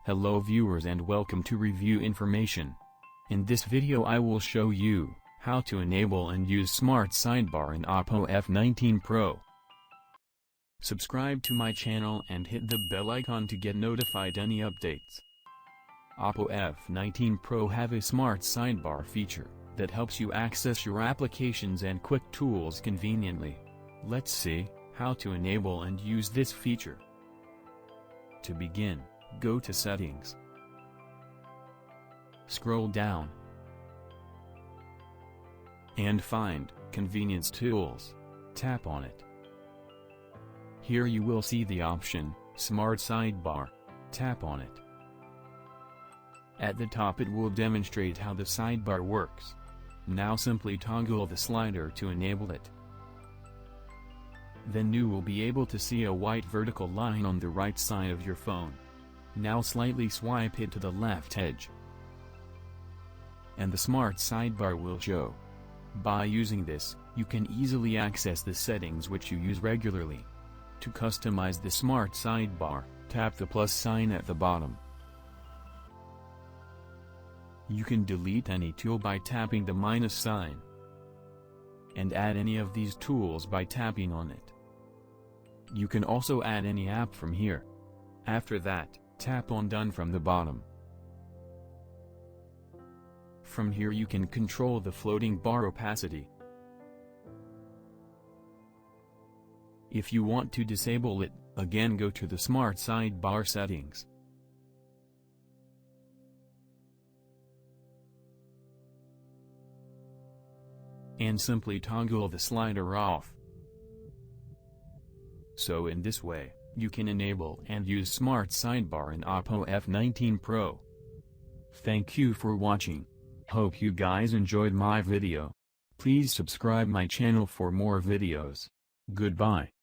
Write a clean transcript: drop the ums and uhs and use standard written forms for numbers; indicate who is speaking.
Speaker 1: Hello viewers and welcome to Review Information. In this video I will show you how to enable and use Smart Sidebar in Oppo F19 Pro. Subscribe to my channel and hit the bell icon to get notified any updates. Oppo F19 Pro have a Smart Sidebar feature that helps you access your applications and quick tools conveniently. Let's see how to enable and use this feature. To begin, go to Settings. Scroll down and find Convenience Tools. Tap on it. Here you will see the option, Smart Sidebar. Tap on it. At the top it will demonstrate how the sidebar works. Now simply toggle the slider to enable it. Then you will be able to see a white vertical line on the right side of your phone. Now slightly swipe it to the left edge, and the Smart Sidebar will show. By using this, you can easily access the settings which you use regularly. To customize the Smart Sidebar, tap the plus sign at the bottom. You can delete any tool by tapping the minus sign, and add any of these tools by tapping on it. You can also add any app from here. After that, tap on Done from the bottom. From here you can control the floating bar opacity. If you want to disable it, again go to the Smart Sidebar settings. And simply toggle the slider off. So in this way, you can enable and use Smart Sidebar in Oppo F19 Pro. Thank you for watching. Hope you guys enjoyed my video. Please subscribe my channel for more videos. Goodbye.